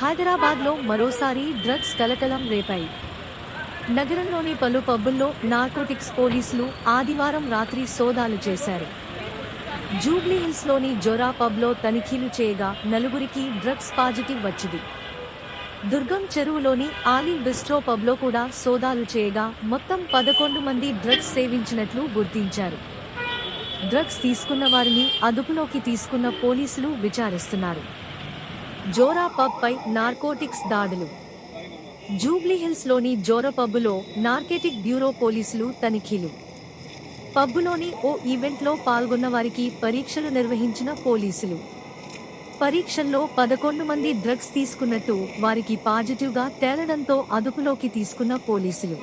హైదరాబాద్లో మరోసారి డ్రగ్స్ కలకలం రేపాయి. నగరంలోని పలు పబ్బుల్లో నార్కోటిక్స్ పోలీసులు ఆదివారం రాత్రి సోదాలు చేశారు. జూబ్లీహిల్స్లోని జోరా పబ్లో తనిఖీలు చేయగా నలుగురికి డ్రగ్స్ పాజిటివ్ వచ్చింది. దుర్గం చెరువులోని ఆలివ్ బిస్ట్రో పబ్లో కూడా సోదాలు చేయగా మొత్తం 11 మంది డ్రగ్స్ సేవించినట్లు గుర్తించారు. డ్రగ్స్ తీసుకున్న వారిని అదుపులోకి తీసుకున్న పోలీసులు విచారిస్తున్నారు. జోరా పబ్ పై నార్కోటిక్స్ దాడులు. జూబ్లీహిల్స్లోని జోరా పబ్బులో నార్కోటిక్ బ్యూరో పోలీసులు తనిఖీలు. పబ్బులోని ఓ ఈవెంట్లో పాల్గొన్న వారికి పరీక్షలు నిర్వహించిన పోలీసులు. పరీక్షల్లో 11 మంది డ్రగ్స్ తీసుకున్నట్టు వారికి పాజిటివ్గా తేలడంతో అదుపులోకి తీసుకున్న పోలీసులు